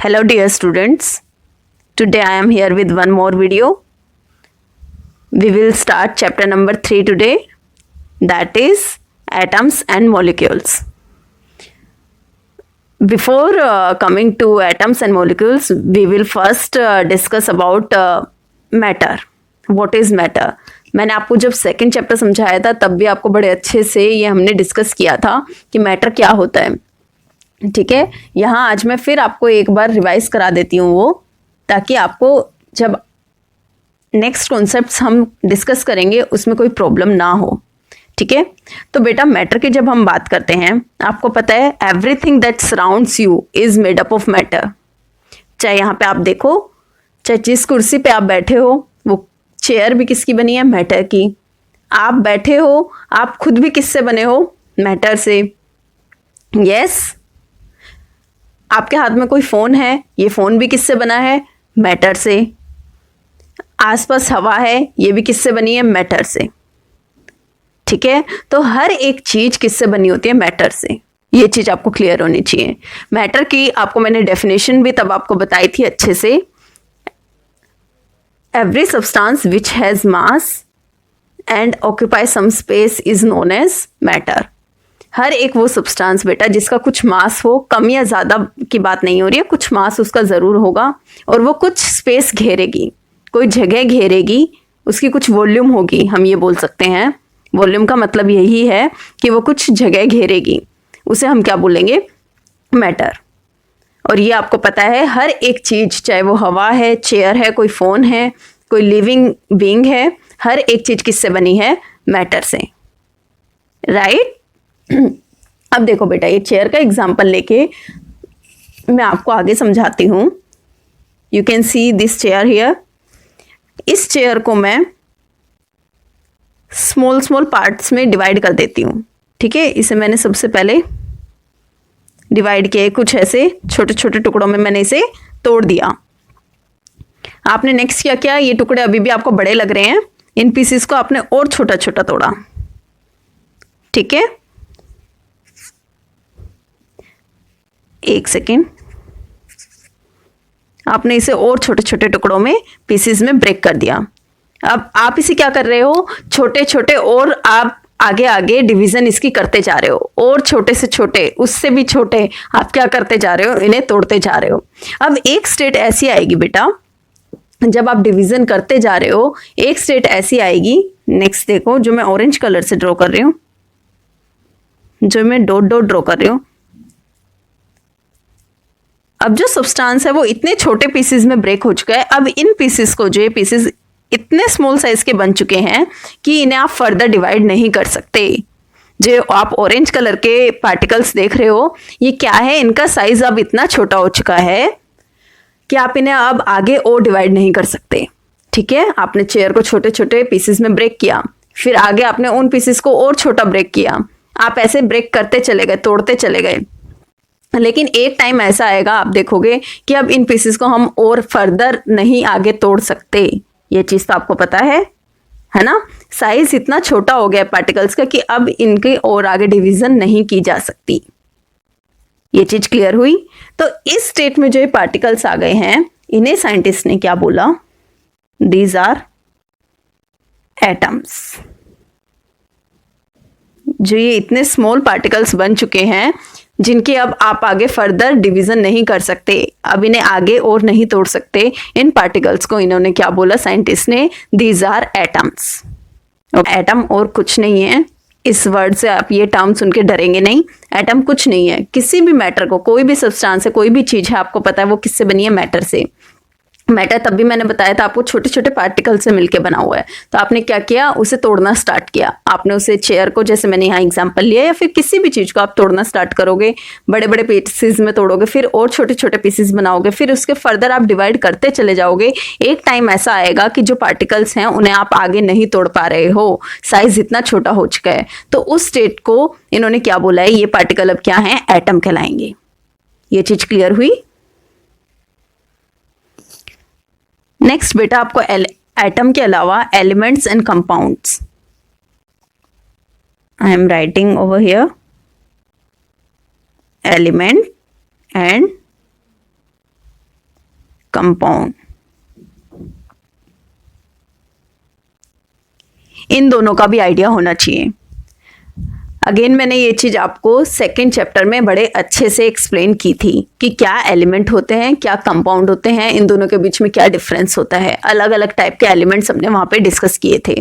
Hello dear students, today I am here with one more video. We will start chapter number 3 today, that is atoms and molecules. Before coming to atoms and molecules, we will first discuss about matter. What is matter? मैंने आपको जब second chapter समझाया था तब भी आपको बड़े अच्छे से ये हमने डिस्कस किया था कि मैटर क्या होता है. ठीक है, यहाँ आज मैं फिर आपको एक बार रिवाइज करा देती हूँ वो, ताकि आपको जब नेक्स्ट कॉन्सेप्ट्स हम डिस्कस करेंगे उसमें कोई प्रॉब्लम ना हो. ठीक है, तो बेटा मैटर की जब हम बात करते हैं, आपको पता है everything that surrounds you is made up of matter. चाहे यहाँ पे आप देखो, चाहे जिस कुर्सी पे आप बैठे हो, वो चेयर भी किसकी बनी है? मैटर की. आप बैठे हो, आप खुद भी किससे बने हो? मैटर से. यस, आपके हाथ में कोई फ़ोन है, ये फ़ोन भी किससे बना है? मैटर से. आसपास हवा है, ये भी किससे बनी है? मैटर से. ठीक है, तो हर एक चीज़ किससे बनी होती है? मैटर से. ये चीज़ आपको क्लियर होनी चाहिए. मैटर की आपको मैंने डेफिनेशन भी तब आपको बताई थी अच्छे से. Every substance which has mass and occupy some space is known as matter. हर एक वो सब्सटेंस बेटा जिसका कुछ मास हो, कम या ज़्यादा की बात नहीं हो रही है, कुछ मास उसका ज़रूर होगा और वो कुछ स्पेस घेरेगी, कोई जगह घेरेगी, उसकी कुछ वॉल्यूम होगी. हम ये बोल सकते हैं, वॉल्यूम का मतलब यही है कि वो कुछ जगह घेरेगी, उसे हम क्या बोलेंगे? मैटर. और ये आपको पता है हर एक चीज़, चाहे वो हवा है, चेयर है, कोई फ़ोन है, कोई लिविंग बीइंग है, हर एक चीज़ किससे बनी है? मैटर से. राइट. अब देखो बेटा, ये चेयर का एग्जाम्पल लेके मैं आपको आगे समझाती हूँ. You can see this chair here. इस चेयर को मैं स्मॉल स्मॉल पार्ट्स में डिवाइड कर देती हूँ. ठीक है, इसे मैंने सबसे पहले डिवाइड किया, कुछ ऐसे छोटे छोटे टुकड़ों में मैंने इसे तोड़ दिया. आपने नेक्स्ट क्या किया? ये टुकड़े अभी भी आपको बड़े लग रहे हैं, इन पीसेस को आपने और छोटा छोटा तोड़ा. ठीक है, एक सेकेंड. आपने इसे और छोटे छोटे टुकड़ों में, पीसेस में ब्रेक कर दिया. अब आप इसे क्या कर रहे हो? छोटे छोटे, और आप आगे आगे डिवीजन इसकी करते जा रहे हो, और छोटे से छोटे, उससे भी छोटे आप क्या करते जा रहे हो? इन्हें तोड़ते जा रहे हो. अब एक स्टेट ऐसी आएगी बेटा, जब आप डिवीजन करते जा रहे हो, एक स्टेट ऐसी आएगी. नेक्स्ट देखो, जो मैं ऑरेंज कलर से ड्रॉ कर रही हूँ, जो मैं डॉट डॉट ड्रॉ कर रही हूँ. अब जो सब्सटेंस है वो इतने छोटे पीसेस में ब्रेक हो चुका है. अब इन पीसेस को, जो ये पीसेस इतने स्मॉल साइज के बन चुके हैं कि इन्हें आप फर्दर डिवाइड नहीं कर सकते. जो आप ऑरेंज कलर के पार्टिकल्स देख रहे हो, ये क्या है? इनका साइज अब इतना छोटा हो चुका है कि आप इन्हें अब आगे और डिवाइड नहीं कर सकते. ठीक है, आपने चेयर को छोटे छोटे पीसेस में ब्रेक किया, फिर आगे आपने उन पीसेस को और छोटा ब्रेक किया. आप ऐसे ब्रेक करते चले गए, तोड़ते चले गए. लेकिन एक टाइम ऐसा आएगा, आप देखोगे कि अब इन पीसेस को हम और फर्दर नहीं आगे तोड़ सकते. ये चीज़ तो आपको पता है ना? साइज इतना छोटा हो गया पार्टिकल्स का कि अब इनके और आगे डिवीजन नहीं की जा सकती. ये चीज क्लियर हुई? तो इस स्टेट में जो ये पार्टिकल्स आ गए हैं, इन्हें साइंटिस्ट ने क्या बोला? These are atoms. जो ये इतने स्मॉल पार्टिकल्स बन चुके हैं जिनके अब आप आगे फर्दर डिवीजन नहीं कर सकते, अब इन्हें आगे और नहीं तोड़ सकते, इन पार्टिकल्स को इन्होंने क्या बोला साइंटिस्ट ने? These are atoms. एटम और कुछ नहीं है. इस वर्ड से आप ये टर्म सुन के डरेंगे नहीं. एटम कुछ नहीं है. किसी भी मैटर को, कोई भी सब्सटेंस है, कोई भी चीज है, आपको पता है वो किससे बनी है? मैटर से. मैटर तब भी मैंने बताया था आपको छोटे छोटे पार्टिकल से मिलके बना हुआ है. तो आपने क्या किया? उसे तोड़ना स्टार्ट किया. आपने उसे, चेयर को जैसे मैंने यहाँ एग्जांपल लिया, या फिर किसी भी चीज को आप तोड़ना स्टार्ट करोगे, बड़े बड़े पीसेस में तोड़ोगे, फिर और छोटे छोटे पीसेस बनाओगे, फिर उसके फर्दर आप डिवाइड करते चले जाओगे. एक टाइम ऐसा आएगा कि जो पार्टिकल्स हैं उन्हें आप आगे नहीं तोड़ पा रहे हो, साइज इतना छोटा हो चुका है. तो उस स्टेट को इन्होंने क्या बोला है? ये पार्टिकल अब क्या है? एटम कहलाएंगे. ये चीज क्लियर हुई? नेक्स्ट बेटा, आपको एटम के अलावा elements and compounds, I am writing over here element and compound. इन दोनों का भी आइडिया होना चाहिए। अगेन मैंने ये चीज़ आपको सेकेंड चैप्टर में बड़े अच्छे से एक्सप्लेन की थी कि क्या एलिमेंट होते हैं, क्या कंपाउंड होते हैं, इन दोनों के बीच में क्या डिफरेंस होता है। अलग अलग टाइप के एलिमेंट्स हमने वहाँ पे डिस्कस किए थे।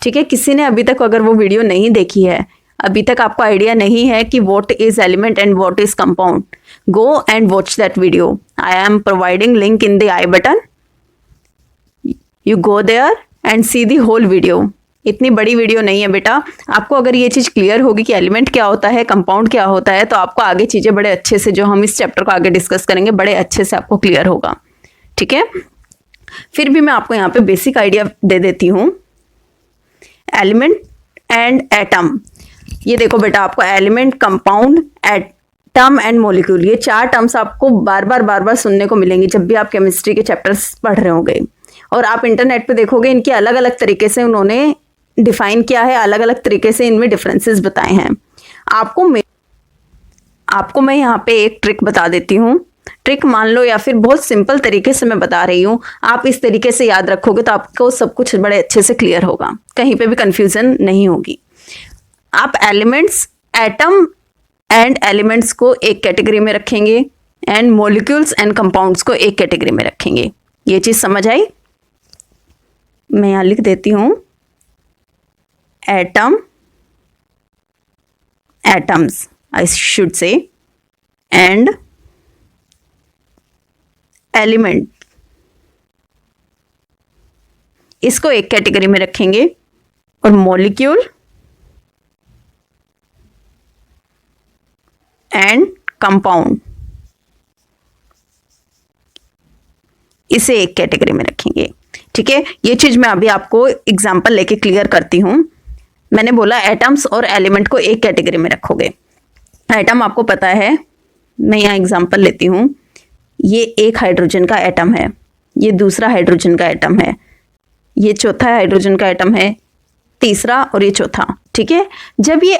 ठीक है, किसी ने अभी तक अगर वो वीडियो नहीं देखी है, अभी तक आपको आइडिया नहीं है कि what is element and what is compound, go and watch that video. I am providing link in the I button, you go there and see the whole video. इतनी बड़ी वीडियो नहीं है बेटा। आपको अगर ये चीज़ क्लियर होगी कि एलिमेंट क्या होता है, कंपाउंड क्या होता है, तो आपको आगे चीज़ें बड़े अच्छे से, जो हम इस चैप्टर को आगे डिस्कस करेंगे, बड़े अच्छे से आपको क्लियर होगा। ठीक है, फिर भी मैं आपको यहाँ पे बेसिक आइडिया दे देती हूँ। एलिमेंट एंड एटम, ये देखो बेटा, आपको element, compound, atom and molecule, ये 4 टर्म्स आपको बार बार सुनने को मिलेंगे जब भी आप केमिस्ट्री के चैप्टर्स पढ़ रहे होंगे। और आप इंटरनेट पे देखोगे इनके अलग अलग तरीके से उन्होंने डिफाइन किया है, अलग अलग तरीके से इनमें डिफरेंसेस बताए हैं। आपको मैं यहाँ पे एक ट्रिक बता देती हूँ। ट्रिक मान लो, या फिर बहुत सिंपल तरीके से मैं बता रही हूँ। आप इस तरीके से याद रखोगे तो आपको सब कुछ बड़े अच्छे से क्लियर होगा, कहीं पे भी कंफ्यूजन नहीं होगी। आप एलिमेंट्स, एटम एंड एलिमेंट्स को एक कैटेगरी में रखेंगे एंड मॉलिक्यूल्स एंड कंपाउंड्स को एक कैटेगरी में रखेंगे। ये चीज़ समझ आई? मैं यहाँ लिख देती हूँ, atoms I should say, and element, इसको एक कैटेगरी में रखेंगे, और मॉलिक्यूल एंड कंपाउंड इसे एक कैटेगरी में रखेंगे। ठीक है, ये चीज मैं अभी आपको एग्जांपल लेके क्लियर करती हूँ। मैंने बोला एटम्स और एलिमेंट को एक कैटेगरी में रखोगे। एटम आपको पता है, मैं यहाँ एग्जांपल लेती हूँ। ये एक हाइड्रोजन का एटम है, ये दूसरा हाइड्रोजन का एटम है, ये चौथा हाइड्रोजन का एटम है, तीसरा और ये चौथा। ठीक है, जब ये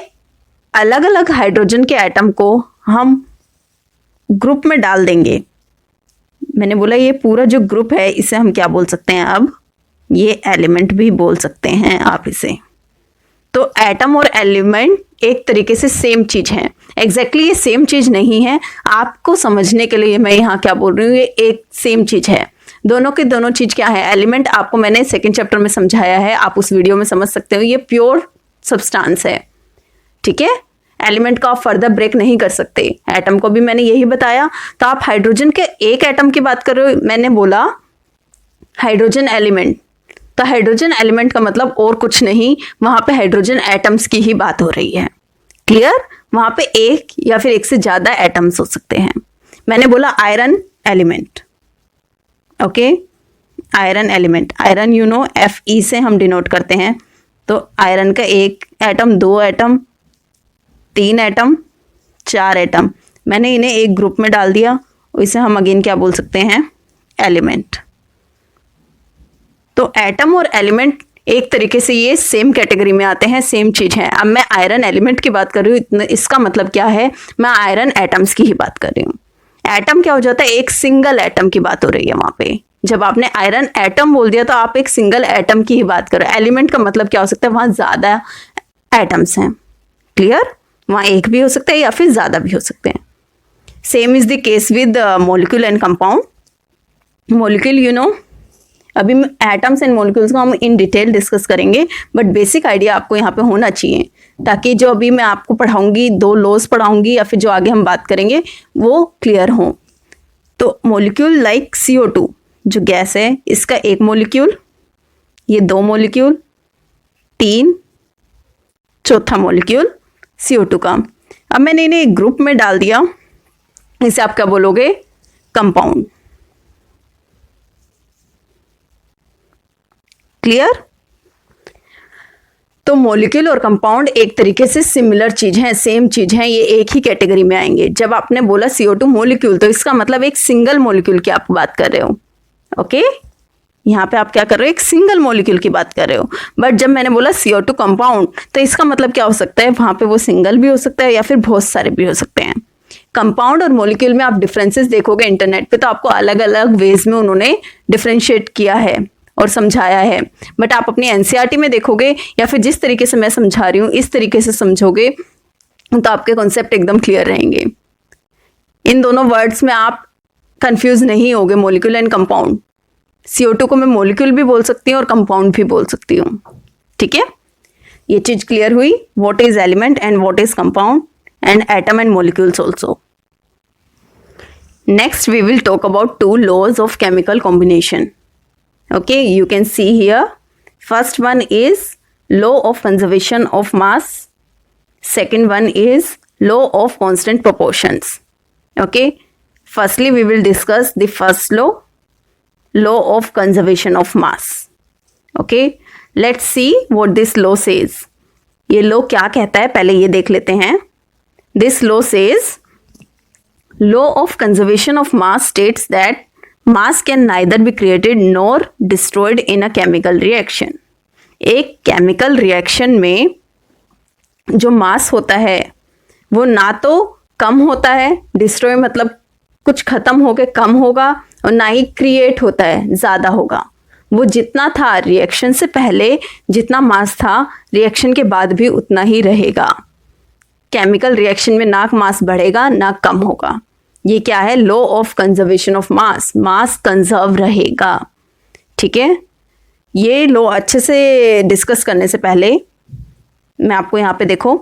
अलग अलग हाइड्रोजन के एटम को हम ग्रुप में डाल देंगे, मैंने बोला ये पूरा जो ग्रुप है इसे हम क्या बोल सकते हैं, अब ये एलिमेंट भी बोल सकते हैं आप इसे। तो एटम और एलिमेंट एक तरीके से सेम चीज है। एग्जैक्टली ये सेम चीज नहीं है, आपको समझने के लिए मैं यहाँ क्या बोल रही हूँ, ये एक सेम चीज है। दोनों की दोनों चीज क्या है? एलिमेंट आपको मैंने सेकंड चैप्टर में समझाया है, आप उस वीडियो में समझ सकते हो, ये प्योर सब्सटेंस है। ठीक है, एलिमेंट का आप फर्दर ब्रेक नहीं कर सकते। एटम को भी मैंने यही बताया। तो आप हाइड्रोजन के एक एटम की बात कर रहे हो, मैंने बोला हाइड्रोजन एलिमेंट, तो हाइड्रोजन एलिमेंट का मतलब और कुछ नहीं, वहां पे हाइड्रोजन एटम्स की ही बात हो रही है। क्लियर? वहां पे एक या फिर एक से ज्यादा एटम्स हो सकते हैं। मैंने बोला iron element, okay, iron element, iron you know Fe से हम डिनोट करते हैं। तो आयरन का एक एटम, 2 एटम, 3 एटम, 4 एटम, मैंने इन्हें एक ग्रुप में डाल दिया, इसे हम अगेन क्या बोल सकते हैं, एलिमेंट। तो एटम और एलिमेंट एक तरीके से ये सेम कैटेगरी में आते हैं, सेम चीज है। अब मैं आयरन एलिमेंट की बात कर रही हूँ, इसका मतलब क्या है, मैं आयरन एटम्स की ही बात कर रही हूँ। एटम क्या हो जाता है, एक सिंगल एटम की बात हो रही है वहां पे। जब आपने आयरन एटम बोल दिया तो आप एक सिंगल एटम की ही बात करो। एलिमेंट का मतलब क्या हो सकता है, वहां ज्यादा एटम्स हैं। क्लियर? वहां एक भी हो सकता है या फिर ज्यादा भी हो सकते हैं। Same is the case with molecule and compound. Molecule you know, अभी एटम्स एंड मॉलिक्यूल्स को हम इन डिटेल डिस्कस करेंगे, बट बेसिक आइडिया आपको यहाँ पे होना चाहिए, ताकि जो अभी मैं आपको पढ़ाऊंगी, 2 लॉज पढ़ाऊंगी या फिर जो आगे हम बात करेंगे वो क्लियर हो। तो मॉलिक्यूल लाइक CO2 जो गैस है, इसका एक मॉलिक्यूल, ये 2 मॉलिक्यूल, 3, चौथा मॉलिक्यूल CO2 का। अब मैंने इन्हें एक ग्रुप में डाल दिया, इसे आप क्या बोलोगे, कंपाउंड। क्लियर? तो मॉलिक्यूल और कंपाउंड एक तरीके से सिमिलर चीज है, सेम चीज है, ये एक ही कैटेगरी में आएंगे। जब आपने बोला CO2 मॉलिक्यूल, तो इसका मतलब एक सिंगल मॉलिक्यूल की आप बात कर रहे हो। ओके, यहाँ पे आप क्या कर रहे हो, एक सिंगल मॉलिक्यूल की बात कर रहे हो। बट जब मैंने बोला CO2 कंपाउंड, तो इसका मतलब क्या हो सकता है, वहां पे वो सिंगल भी हो सकता है या फिर बहुत सारे भी हो सकते हैं। कंपाउंड और मॉलिक्यूल में आप डिफरेंसेस देखोगे इंटरनेट पे तो आपको अलग अलग वेज में उन्होंने डिफरेंशिएट किया है और समझाया है, बट आप अपनी एनसीईआरटी में देखोगे या फिर जिस तरीके से मैं समझा रही हूँ इस तरीके से समझोगे तो आपके कॉन्सेप्ट एकदम क्लियर रहेंगे। इन दोनों वर्ड्स में आप कंफ्यूज नहीं होगे, मॉलिक्यूल एंड कंपाउंड। CO2 को मैं मॉलिक्यूल भी बोल सकती हूँ और कंपाउंड भी बोल सकती हूँ, ठीक है। ये चीज क्लियर हुई, what is element and what is compound and atom and molecules also. Next we will talk about 2 laws of chemical combination. Okay, you can see here. First one is law of conservation of mass. Second one is law of constant proportions. Okay, firstly we will discuss the first law, law of conservation of mass. Okay, let's see what this law says. ये law क्या कहता है पहले ये देख लेते हैं। This law says law of conservation of mass states that mass can neither be created nor destroyed in a chemical reaction. एक केमिकल रिएक्शन में जो मास होता है वो ना तो कम होता है, डिस्ट्रॉय मतलब कुछ खत्म होके कम होगा, और ना ही क्रिएट होता है ज़्यादा होगा। वो जितना था रिएक्शन से पहले जितना मास था रिएक्शन के बाद भी उतना ही रहेगा। केमिकल रिएक्शन में ना मास बढ़ेगा ना कम होगा। ये क्या है? Law of conservation of mass. Mass conserve रहेगा, ठीक है। ये लॉ अच्छे से डिस्कस करने से पहले मैं आपको यहाँ पे देखो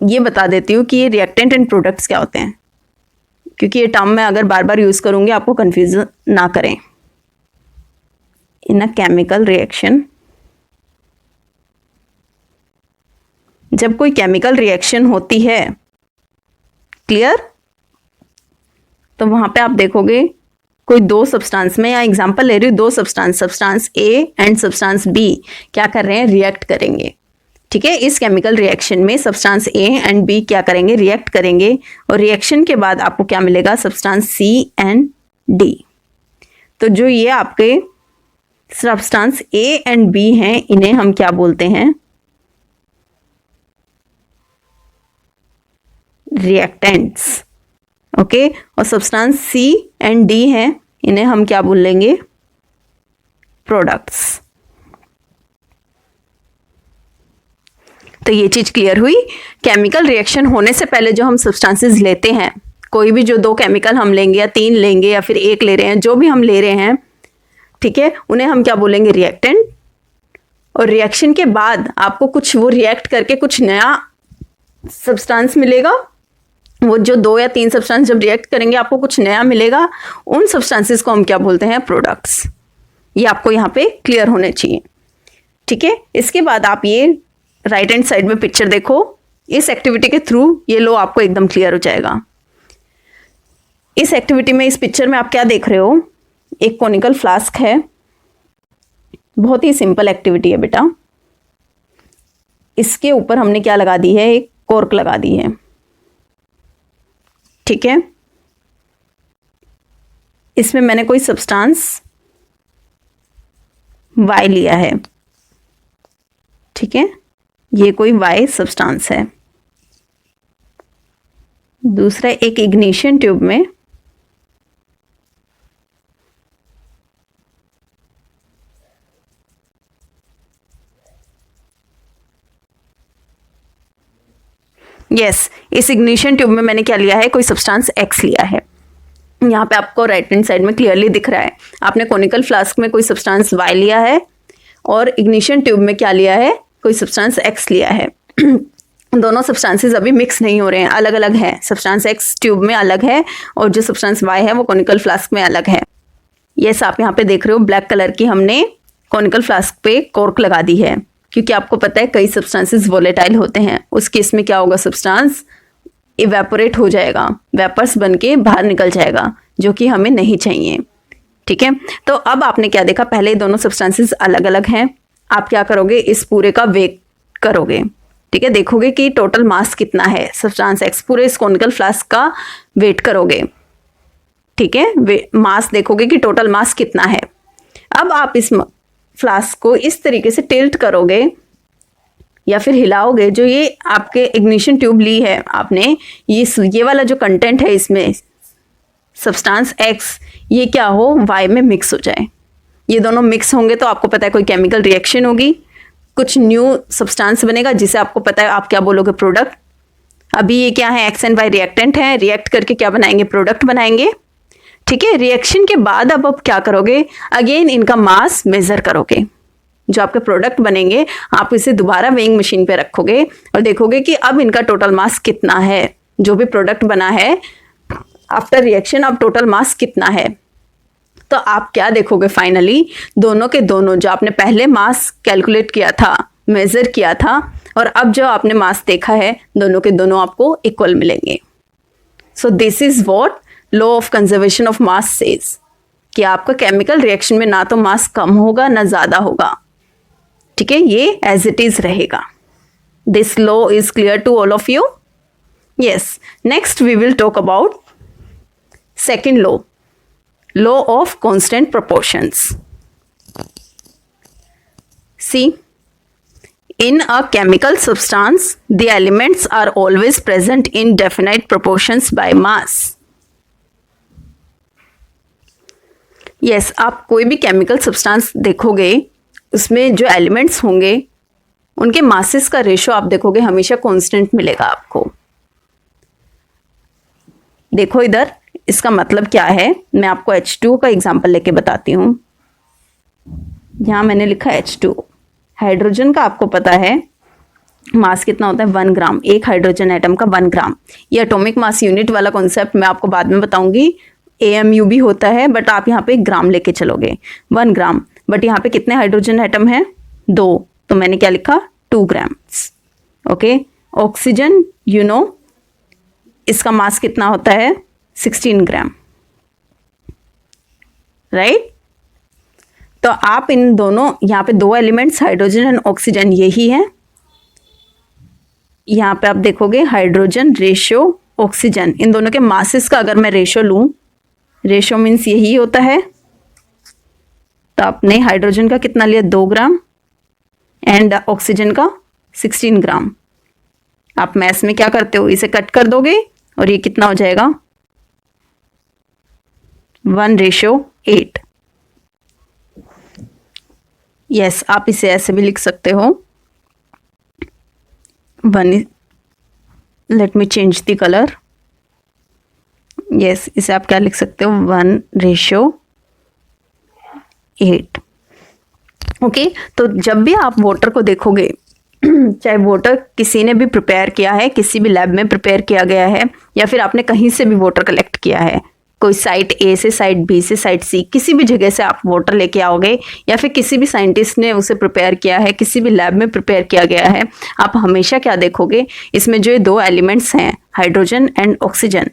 ये बता देती हूँ कि ये रिएक्टेंट एंड प्रोडक्ट्स क्या होते हैं, क्योंकि ये टर्म मैं अगर बार बार यूज़ करूँगी आपको कंफ्यूज ना करें। इन अ केमिकल रिएक्शन, जब कोई केमिकल रिएक्शन होती है, क्लियर, तो वहां पे आप देखोगे कोई 2 सब्सटेंस में, या एग्जांपल ले रही हूँ 2 substance A and substance B क्या कर रहे हैं? रिएक्ट करेंगे, ठीक है। इस केमिकल रिएक्शन में सब्सटेंस A एंड B क्या करेंगे? रिएक्ट करेंगे, और रिएक्शन के बाद आपको क्या मिलेगा? Substance C and D। तो जो ये आपके सब्सटेंस A एंड B हैं इन्हें हम क्या बोलते हैं? Reactants, okay. और सब्सटेंस C एंड D हैं इन्हें हम क्या बोलेंगे? प्रोडक्ट्स। तो ये चीज क्लियर हुई। केमिकल रिएक्शन होने से पहले जो हम सब्सटेंसेस लेते हैं, कोई भी जो 2 केमिकल हम लेंगे या 3 लेंगे या फिर 1 ले रहे हैं, जो भी हम ले रहे हैं, ठीक है, उन्हें हम क्या बोलेंगे? रिएक्टेंट। और रिएक्शन के बाद आपको कुछ वो रिएक्ट करके कुछ नया सब्सटेंस मिलेगा। वो जो 2 या 3 सब्सटेंस जब रिएक्ट करेंगे आपको कुछ नया मिलेगा, उन सब्सटेंसेस को हम क्या बोलते हैं? प्रोडक्ट्स। ये आपको यहाँ पे क्लियर होने चाहिए, ठीक है। इसके बाद आप ये राइट हैंड साइड में पिक्चर देखो, इस एक्टिविटी के थ्रू ये लो आपको एकदम क्लियर हो जाएगा। इस एक्टिविटी में, इस पिक्चर में आप क्या देख रहे हो? एक कॉनिकल फ्लास्क है। बहुत ही सिंपल एक्टिविटी है बेटा। इसके ऊपर हमने क्या लगा दी है? एक कॉर्क लगा दी है, ठीक है। इसमें मैंने कोई सब्सटेंस Y लिया है, ठीक है। ये कोई Y सब्सटेंस है। दूसरा, एक इग्निशन ट्यूब में इस इग्निशन ट्यूब में मैंने क्या लिया है? कोई सब्सटेंस X लिया है। यहाँ पे आपको राइट हैंड साइड में क्लियरली दिख रहा है। आपने कॉनिकल फ्लास्क में कोई सब्सटेंस Y लिया है और इग्निशन ट्यूब में क्या लिया है? कोई सब्सटेंस X लिया है। दोनों सब्सटेंसेस अभी मिक्स नहीं हो रहे हैं, अलग अलग है। सब्सटेंस X ट्यूब में अलग है और जो सब्सटेंस Y है वो कॉनिकल फ्लास्क में अलग है। यस, आप यहाँ पे देख रहे हो ब्लैक कलर की हमने कॉनिकल फ्लास्क पे कॉर्क लगा दी है, क्योंकि आपको पता है कई सब्सटेंसेस वोलेटाइल होते हैं। उस केस में क्या होगा? सब्सटेंस इवेपोरेट हो जाएगा, वेपर्स बन के बाहर निकल जाएगा, जो कि हमें नहीं चाहिए, ठीक है। तो अब आपने क्या देखा? पहले दोनों सब्सटेंसेस अलग अलग हैं। आप क्या करोगे? इस पूरे का वेट करोगे, ठीक है। देखोगे कि टोटल मास कितना है सब्सटेंस X, पूरे इस कॉनिकल फ्लास्क का वेट करोगे, ठीक है। मास देखोगे कि टोटल मास कितना है। अब आप इस फ्लास्क को इस तरीके से टिल्ट करोगे या फिर हिलाओगे, जो ये आपके इग्निशन ट्यूब ली है आपने, ये वाला जो कंटेंट है इसमें सब्सटेंस एक्स, ये क्या हो, वाई में मिक्स हो जाए। ये दोनों मिक्स होंगे तो आपको पता है कोई केमिकल रिएक्शन होगी, कुछ न्यू सब्सटेंस बनेगा जिसे आपको पता है आप क्या बोलोगे, प्रोडक्ट। अभी ये क्या है, एक्स एंड वाई रिएक्टेंट है, रिएक्ट करके क्या बनाएंगे, प्रोडक्ट बनाएंगे। ठीक है, रिएक्शन के बाद अब आप क्या करोगे, अगेन इनका मास मेजर करोगे। जो आपके प्रोडक्ट बनेंगे आप इसे दोबारा वेइंग मशीन पे रखोगे और देखोगे कि अब इनका टोटल मास कितना है। जो भी प्रोडक्ट बना है आफ्टर रिएक्शन अब टोटल मास कितना है। तो आप क्या देखोगे, फाइनली दोनों के दोनों, जो आपने पहले मास कैलकुलेट किया था, मेजर किया था, और अब जो आपने मास देखा है, दोनों के दोनों आपको इक्वल मिलेंगे। So this is what law of conservation of mass says, कि आपका केमिकल रिएक्शन में ना तो मास कम होगा ना ज्यादा होगा। ठीक है, ये एज इट इज रहेगा। This law is clear to all of you? Yes. Next we will talk about second law, law of constant proportions. See, in a chemical substance, the elements are always present in definite proportions by mass. Yes, आप कोई भी chemical substance देखोगे, उसमें जो elements होंगे उनके masses का ratio आप देखोगे हमेशा कांस्टेंट मिलेगा आपको। देखो इधर, इसका मतलब क्या है, मैं आपको H2O का एग्जाम्पल लेके बताती हूँ। यहाँ मैंने लिखा H2O, हाइड्रोजन का आपको पता है मास कितना होता है, 1 ग्राम, एक हाइड्रोजन एटम का 1 ग्राम। ये एटॉमिक मास यूनिट वाला कॉन्सेप्ट मैं आपको बाद में बताऊंगी, AMU भी होता है, बट आप यहाँ पे ग्राम लेके चलोगे, 1 ग्राम। बट यहाँ पे कितने हाइड्रोजन एटम है, 2, तो मैंने क्या लिखा, 2 grams. Okay, oxygen you know इसका मास कितना होता है, 16 ग्राम, राइट। तो आप इन दोनों, यहाँ पे दो एलिमेंट्स हाइड्रोजन एंड ऑक्सीजन यही है। यहाँ पे आप देखोगे हाइड्रोजन रेशियो ऑक्सीजन, इन दोनों के मासेस का अगर मैं रेशियो लूँ, रेशियो मीन्स यही होता है। तो आपने हाइड्रोजन का कितना लिया, 2 ग्राम, एंड ऑक्सीजन का 16 ग्राम। आप मैथ्स में क्या करते हो, इसे कट कर दोगे और ये कितना हो जाएगा, 1:8। यस, आप इसे ऐसे भी लिख सकते हो, let me change the colour. Yes, इसे आप क्या लिख सकते हो, 1:8। ओके, तो जब भी आप वाटर को देखोगे, चाहे वाटर किसी ने भी प्रिपेयर किया है, किसी भी लैब में प्रिपेयर किया गया है, या फिर आपने कहीं से भी वाटर कलेक्ट किया है, कोई साइट ए से, साइट बी से, साइट सी, किसी भी जगह से आप वाटर लेके आओगे, या फिर किसी भी साइंटिस्ट ने उसे प्रिपेयर किया है, किसी भी लैब में प्रिपेयर किया गया है, आप हमेशा क्या देखोगे, इसमें जो 2 एलिमेंट्स हैं हाइड्रोजन एंड ऑक्सीजन,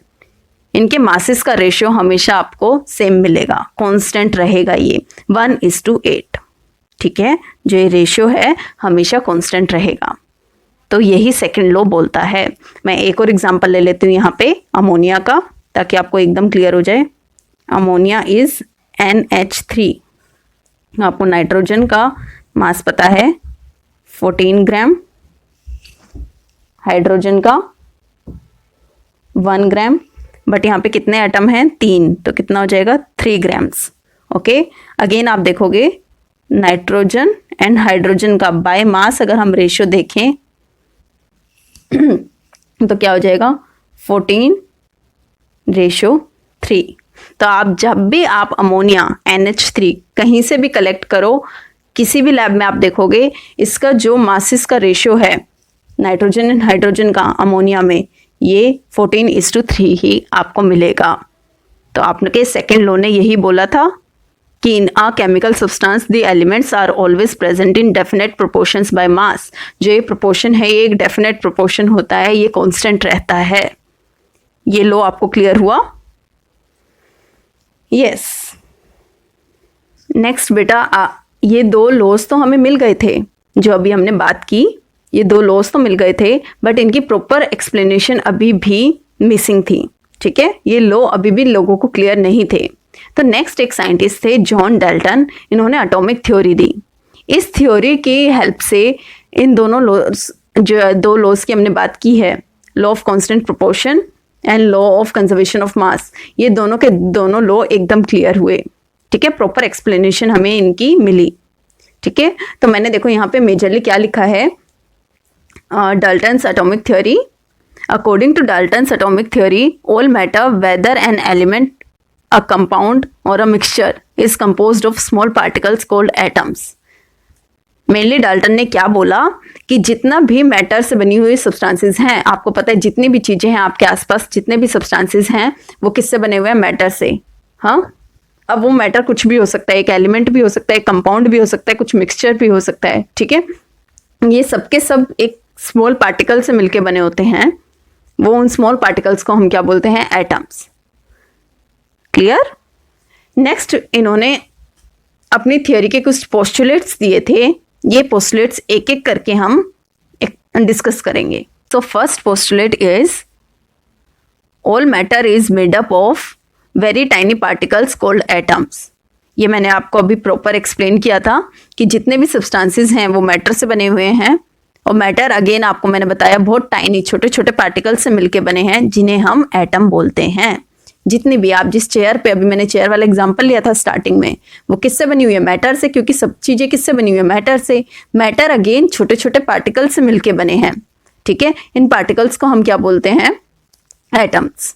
इनके मासेस का रेशियो हमेशा आपको सेम मिलेगा, कांस्टेंट रहेगा, ये 1:8। ठीक है, जो ये रेशियो है हमेशा कांस्टेंट रहेगा। तो यही सेकंड लॉ बोलता है। मैं एक और एग्जांपल ले लेती हूँ यहाँ पे अमोनिया का, ताकि आपको एकदम क्लियर हो जाए। Ammonia is NH3। आपको नाइट्रोजन का मास पता है 14 ग्राम, हाइड्रोजन का 1 ग्राम, बट यहाँ पे कितने एटम हैं, 3, तो कितना हो जाएगा, 3 ग्राम्स। ओके, अगेन आप देखोगे नाइट्रोजन एंड हाइड्रोजन का बाय मास अगर हम रेशियो देखें तो क्या हो जाएगा, 14:3। तो आप जब भी आप अमोनिया NH3 कहीं से भी कलेक्ट करो, किसी भी लैब में आप देखोगे, इसका जो मासेस का रेशियो है नाइट्रोजन एंड हाइड्रोजन का अमोनिया में, ये 14:3 ही आपको मिलेगा। तो आपके सेकेंड लॉ ने यही बोला था कि in a chemical substance the elements are always present in definite proportions by mass. जो ये प्रोपोर्शन है, ये एक डेफिनेट प्रोपोर्शन होता है, ये कांस्टेंट रहता है। ये लॉ आपको क्लियर हुआ? यस। नेक्स्ट बेटा, ये 2 लॉज तो हमें मिल गए थे, जो अभी हमने बात की, ये 2 लॉज तो मिल गए थे, बट इनकी प्रॉपर एक्सप्लेनेशन अभी भी मिसिंग थी। ठीक है, ये लॉ अभी भी लोगों को क्लियर नहीं थे। तो नेक्स्ट एक साइंटिस्ट थे जॉन डाल्टन, इन्होंने एटॉमिक थ्योरी दी। इस थ्योरी की हेल्प से इन दोनों लॉज, जो 2 लॉज की हमने बात की है, law of constant proportion and law of conservation of mass, ये दोनों के दोनों लॉ एकदम क्लियर हुए। ठीक है, प्रॉपर एक्सप्लेनेशन हमें इनकी मिली। ठीक है, तो मैंने देखो यहाँ पे मेजरली क्या लिखा है, Dalton's atomic theory. According to Dalton's atomic theory, all matter whether an element, a compound और a mixture is composed of small particles called atoms. Mainly Dalton ने क्या बोला कि जितना भी मैटर से बनी हुई सब्सटेंसेस हैं, आपको पता है जितनी भी चीजें हैं आपके आसपास, जितने भी सब्सटेंसेस हैं वो किससे बने हुए हैं, मैटर से। हाँ, अब वो मैटर कुछ भी हो सकता है, एक एलिमेंट भी हो सकता है, कंपाउंड भी हो सकता है, कुछ मिक्सचर भी हो सकता है। ठीक है, ये सब के सब एक स्मॉल पार्टिकल से मिलके बने होते हैं। वो उन स्मॉल पार्टिकल्स को हम क्या बोलते हैं, एटम्स। क्लियर। नेक्स्ट इन्होंने अपनी थियोरी के कुछ पोस्टुलेट्स दिए थे, ये पोस्टुलेट्स एक एक करके हम डिस्कस करेंगे। So first postulate is all matter is made up of very tiny particles called atoms. ये मैंने आपको अभी प्रॉपर एक्सप्लेन किया था कि जितने भी सब्सटेंसेस हैं वो मैटर से बने हुए हैं, और मैटर अगेन आपको मैंने बताया बहुत टाइनी छोटे छोटे पार्टिकल्स से मिलके बने हैं, जिन्हें हम एटम बोलते हैं। जितनी भी, आप जिस चेयर पे, अभी मैंने चेयर वाला एग्जांपल लिया था स्टार्टिंग में, वो किससे बनी हुई है, मैटर से, क्योंकि सब चीजें किससे बनी हुई है, मैटर से। मैटर अगेन छोटे छोटे पार्टिकल से मिलके बने हैं। ठीक है, इन पार्टिकल्स को हम क्या बोलते हैं, atoms.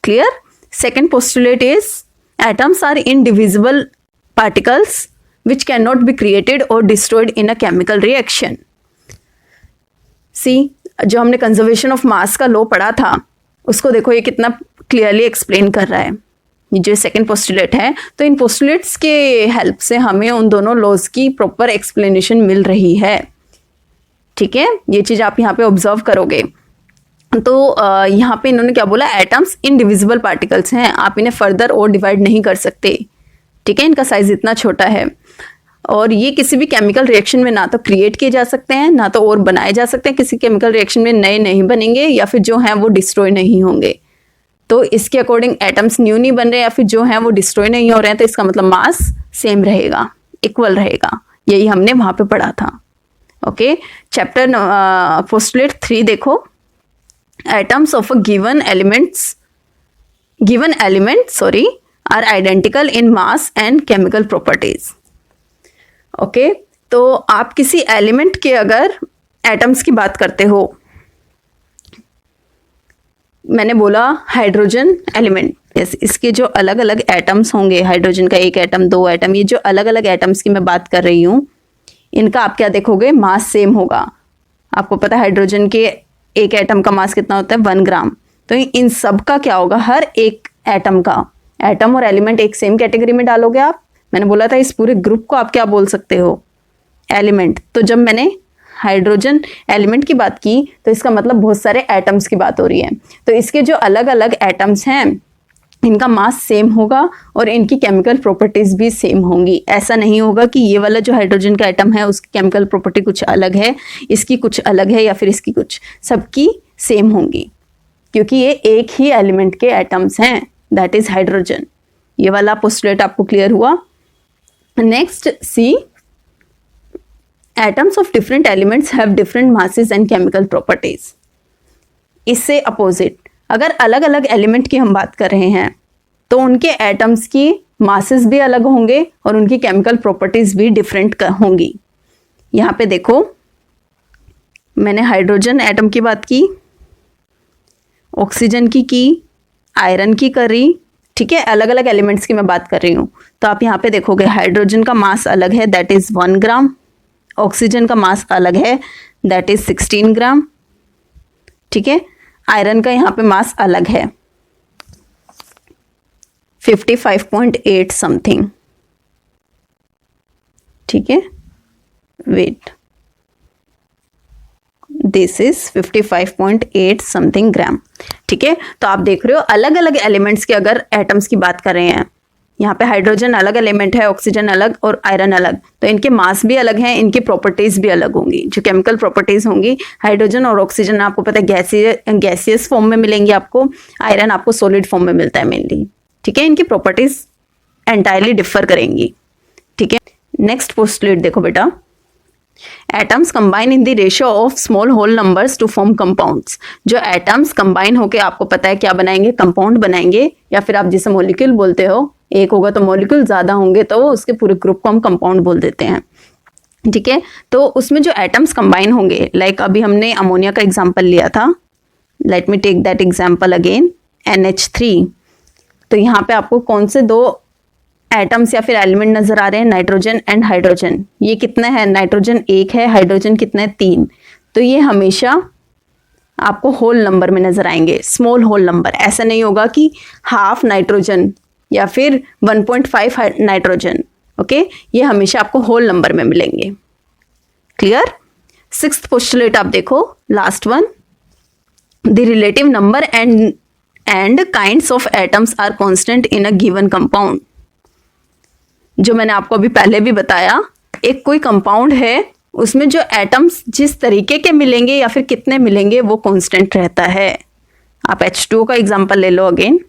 Clear. Second postulate is atoms are indivisible particles which can not be created और destroyed in a chemical reaction. See, जो हमने कंजर्वेशन ऑफ मास का लॉ पढ़ा था, उसको देखो ये कितना क्लियरली एक्सप्लेन कर रहा है। ये जो सेकंड पोस्टुलेट है, तो इन पोस्टुलेट्स के हेल्प से हमें उन दोनों लॉज की प्रॉपर एक्सप्लेनेशन मिल रही है। ठीक है, ये चीज आप यहाँ पे ऑब्जर्व करोगे। तो यहाँ पे इन्होंने क्या बोला, एटम्स इनडिविजिबल पार्टिकल्स हैं, आप इन्हें फर्दर और डिवाइड नहीं कर सकते। ठीक है, इनका साइज इतना छोटा है, और ये किसी भी केमिकल रिएक्शन में ना तो क्रिएट किए जा सकते हैं, ना तो और बनाए जा सकते हैं। किसी केमिकल रिएक्शन में नए नहीं बनेंगे, या फिर जो हैं वो डिस्ट्रॉय नहीं होंगे। तो इसके अकॉर्डिंग एटम्स न्यू नहीं बन रहे, या फिर जो हैं वो डिस्ट्रॉय नहीं हो रहे हैं, तो इसका मतलब मास सेम रहेगा, इक्वल रहेगा। यही हमने वहां पे पढ़ा था। ओके, चैप्टर पोस्टुलेट 3 देखो, atoms of a given element are identical in mass and chemical properties. Okay, तो आप किसी एलिमेंट के अगर एटम्स की बात करते हो, मैंने बोला हाइड्रोजन एलिमेंट, इसके जो अलग अलग एटम्स होंगे, हाइड्रोजन का 1 एटम 2 एटम, ये जो अलग अलग एटम्स की मैं बात कर रही हूँ, इनका आप क्या देखोगे, मास सेम होगा। आपको पता है हाइड्रोजन के 1 एटम का मास कितना होता है, 1 ग्राम। तो इन सब का क्या होगा, हर एक एटम का, एटम और एलिमेंट एक सेम कैटेगरी में डालोगे आप। मैंने बोला था इस पूरे ग्रुप को आप क्या बोल सकते हो, एलिमेंट। तो जब मैंने हाइड्रोजन एलिमेंट की बात की, तो इसका मतलब बहुत सारे एटम्स की बात हो रही है। तो इसके जो अलग अलग एटम्स हैं, इनका मास सेम होगा और इनकी केमिकल प्रॉपर्टीज भी सेम होंगी। ऐसा नहीं होगा कि ये वाला जो हाइड्रोजन का एटम है उसकी केमिकल प्रॉपर्टी कुछ अलग है, इसकी कुछ अलग है, या फिर इसकी कुछ, सबकी सेम होंगी, क्योंकि ये एक ही एलिमेंट के एटम्स हैं, दैट इज हाइड्रोजन। ये वाला पोस्टुलेट आपको क्लियर हुआ। Next see, atoms of different elements have different masses and chemical properties. इससे अपोजिट, अगर अलग अलग एलिमेंट की हम बात कर रहे हैं, तो उनके एटम्स की मासेस भी अलग होंगे और उनकी केमिकल प्रॉपर्टीज भी डिफरेंट होंगी। यहाँ पे देखो, मैंने हाइड्रोजन एटम की बात की, ऑक्सीजन की, आयरन की करी। ठीक है, अलग अलग एलिमेंट्स की मैं बात कर रही हूँ। तो आप यहाँ पे देखोगे हाइड्रोजन का मास अलग है, दैट इज 1 ग्राम। ऑक्सीजन का मास अलग है, दैट इज 16 ग्राम। ठीक है, आयरन का यहाँ पे मास अलग है, 55.8 समथिंग। ठीक है, वेट, दिस इज 55.8 समथिंग ग्राम। ठीक है, तो आप देख रहे हो अलग अलग एलिमेंट्स के अगर एटम्स की बात कर रहे हैं, यहाँ पे हाइड्रोजन अलग एलिमेंट है, ऑक्सीजन अलग और आयरन अलग, तो इनके मास भी अलग हैं, इनकी प्रॉपर्टीज भी अलग होंगी। जो केमिकल प्रॉपर्टीज होंगी, हाइड्रोजन और ऑक्सीजन आपको पता है गैसियस फॉर्म में मिलेंगी आपको, आयरन आपको सॉलिड फॉर्म में मिलता है मेनली। ठीक है, इनकी प्रॉपर्टीज एंटायरली डिफर करेंगी। ठीक है, नेक्स्ट पोस्टुलेट देखो बेटा, atoms combine in the ratio of small whole numbers to form compounds. जो एटम्स कंबाइन होके आपको पता है क्या बनाएंगे, कंपाउंड बनाएंगे, या फिर आप जिसे मॉलिक्यूल बोलते हो, एक होगा तो मॉलिक्यूल, ज्यादा होंगे तो उसके पूरे ग्रुप को हम कंपाउंड बोल देते हैं। ठीक है, तो उसमें जो एटम्स कंबाइन होंगे, लाइक अभी हमने अमोनिया का एग्जांपल लिया था, let me take that example again, NH3। तो यहाँ पे आपको कौन से दो एटम्स या फिर एलिमेंट नजर आ रहे हैं, नाइट्रोजन एंड हाइड्रोजन। ये कितने हैं, नाइट्रोजन 1 है, हाइड्रोजन कितने हैं, 3। तो ये हमेशा आपको होल नंबर में नजर आएंगे, स्मॉल होल नंबर। ऐसा नहीं होगा कि हाफ नाइट्रोजन या फिर 1.5 नाइट्रोजन। ओके, ये हमेशा आपको होल नंबर में मिलेंगे। क्लियर। 6th पोस्टुलेट आप देखो, last one, the relative number and kinds of atoms are constant in a given compound. जो मैंने आपको अभी पहले भी बताया, एक कोई कंपाउंड है, उसमें जो एटम्स जिस तरीके के मिलेंगे या फिर कितने मिलेंगे वो कांस्टेंट रहता है। आप H2O का एग्जांपल ले लो अगेन।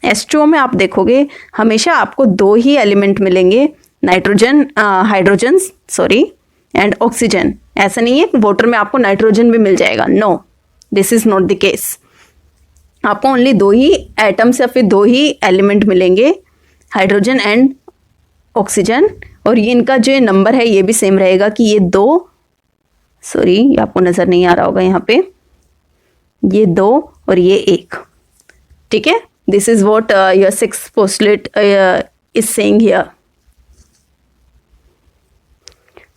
H2O में आप देखोगे हमेशा आपको 2 ही एलिमेंट मिलेंगे, nitrogen, hydrogen sorry, and oxygen. ऐसा नहीं है कि वाटर में आपको नाइट्रोजन भी मिल जाएगा, no, this is not the case. आपको ओनली 2 ही एटम्स या फिर 2 ही एलिमेंट मिलेंगे, हाइड्रोजन एंड ऑक्सीजन, और ये इनका जो नंबर है ये भी सेम रहेगा कि ये 2, सॉरी ये आपको नज़र नहीं आ रहा होगा यहाँ पे, ये 2 और ये 1। ठीक है, this is what your 6th postulate is saying here.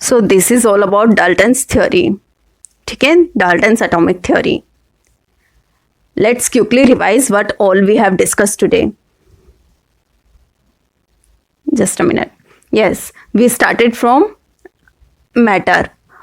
So this is all about Dalton's theory. ठीक है, Dalton's atomic theory. Let's quickly revise what all we have discussed today. Just a minute. Yes, we started from matter.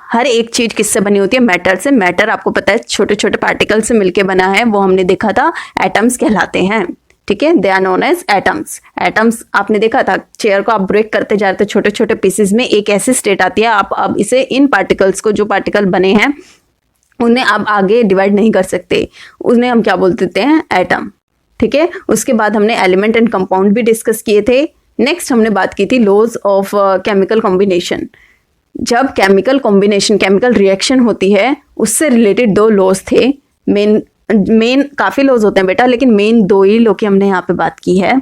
हर एक चीज किससे बनी होती है, matter से। Matter आपको पता है छोटे छोटे पार्टिकल से मिलके बना है, वो हमने देखा था, एटम्स कहलाते हैं। ठीक है, they are known as atoms. Atoms आपने देखा था, चेयर को आप ब्रेक करते जा रहे थे छोटे छोटे पीसेस में, एक ऐसी स्टेट आती है, आप अब इसे इन पार्टिकल्स को, जो पार्टिकल बने हैं उन्हें आप आगे डिवाइड नहीं कर सकते, उन्हें हम क्या बोल देते हैं, एटम। ठीक है, उसके बाद हमने एलिमेंट एंड कंपाउंड भी डिस्कस किए थे। नेक्स्ट हमने बात की थी लॉज ऑफ केमिकल कॉम्बिनेशन। जब केमिकल कॉम्बिनेशन, केमिकल रिएक्शन होती है, उससे रिलेटेड 2 लॉज थे। मेन काफ़ी लॉज होते हैं बेटा, लेकिन मेन 2 ही लॉ की हमने यहाँ पे बात की है।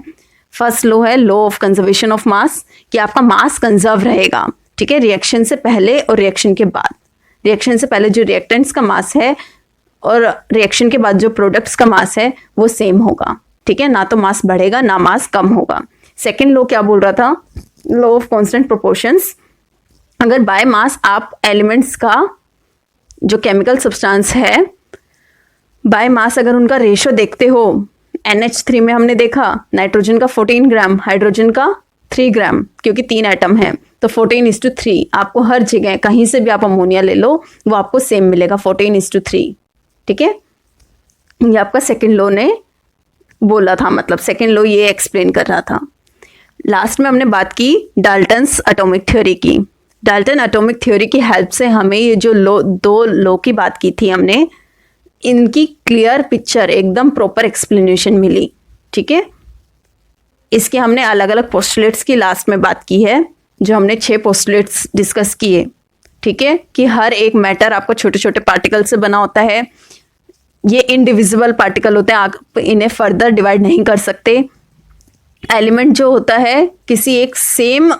फर्स्ट लॉ है law of conservation of mass, कि आपका मास कंजर्व रहेगा। ठीक है, रिएक्शन से पहले और रिएक्शन के बाद। रिएक्शन से पहले जो रिएक्टेंट्स का मास है और रिएक्शन के बाद जो प्रोडक्ट्स का मास है वो सेम होगा। ठीक है, ना तो मास बढ़ेगा ना मास कम होगा। सेकेंड लॉ क्या बोल रहा था, लॉ ऑफ कांस्टेंट प्रोपोर्शंस। अगर बाय मास आप एलिमेंट्स का जो केमिकल सब्सटेंस है, बाय मास अगर उनका रेशो देखते हो, NH3 में हमने देखा नाइट्रोजन का 14 ग्राम, हाइड्रोजन का 3 ग्राम, क्योंकि 3 एटम है तो 14:3। आपको हर जगह कहीं से भी आप अमोनिया ले लो वो आपको सेम मिलेगा, 14:3। ठीक है, ये आपका सेकेंड लॉ ने बोला था, मतलब सेकेंड लॉ ये एक्सप्लेन कर रहा था। लास्ट में हमने बात की डाल्टन्स एटॉमिक थ्योरी की। डाल्टन एटॉमिक थ्योरी की हेल्प से हमें ये जो 2 लॉ की बात की थी हमने, इनकी क्लियर पिक्चर, एकदम प्रॉपर एक्सप्लेनेशन मिली। ठीक है, इसके हमने अलग अलग पोस्टुलेट्स की लास्ट में बात की है, जो हमने 6 पोस्टुलेट्स डिस्कस किए। ठीक है, कि हर एक मैटर आपको छोटे छोटे पार्टिकल से बना होता है, ये इनडिविजिबल पार्टिकल होते हैं, आप इन्हें फर्दर डिवाइड नहीं कर सकते। एलिमेंट जो होता है, किसी एक सेम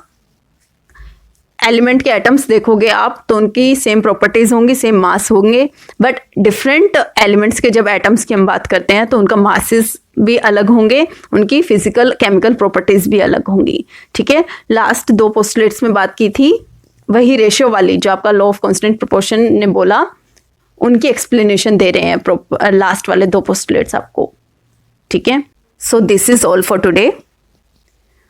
एलिमेंट के एटम्स देखोगे आप तो उनकी सेम प्रॉपर्टीज होंगी, सेम मास होंगे, बट डिफरेंट एलिमेंट्स के जब एटम्स की हम बात करते हैं तो उनका मासेस भी अलग होंगे, उनकी फिजिकल केमिकल प्रॉपर्टीज भी अलग होंगी। ठीक है, लास्ट 2 पोस्टुलेट्स में बात की थी, वही रेशियो वाली जो आपका लॉ ऑफ कांस्टेंट प्रोपोर्शन ने बोला, उनकी एक्सप्लेनेशन दे रहे हैं लास्ट वाले 2 पोस्टुलेट्स आपको। ठीक है, so this is all for today.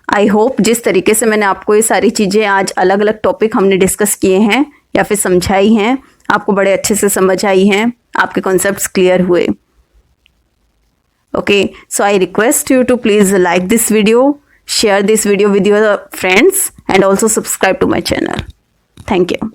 I hope जिस तरीके से मैंने आपको ये सारी चीज़ें, आज अलग अलग टॉपिक हमने डिस्कस किए हैं या फिर समझाई हैं, आपको बड़े अच्छे से समझ आई हैं, आपके कॉन्सेप्ट्स क्लियर हुए। Okay, so I request you to please like this video, share this video with your friends, and also subscribe to my channel. Thank you.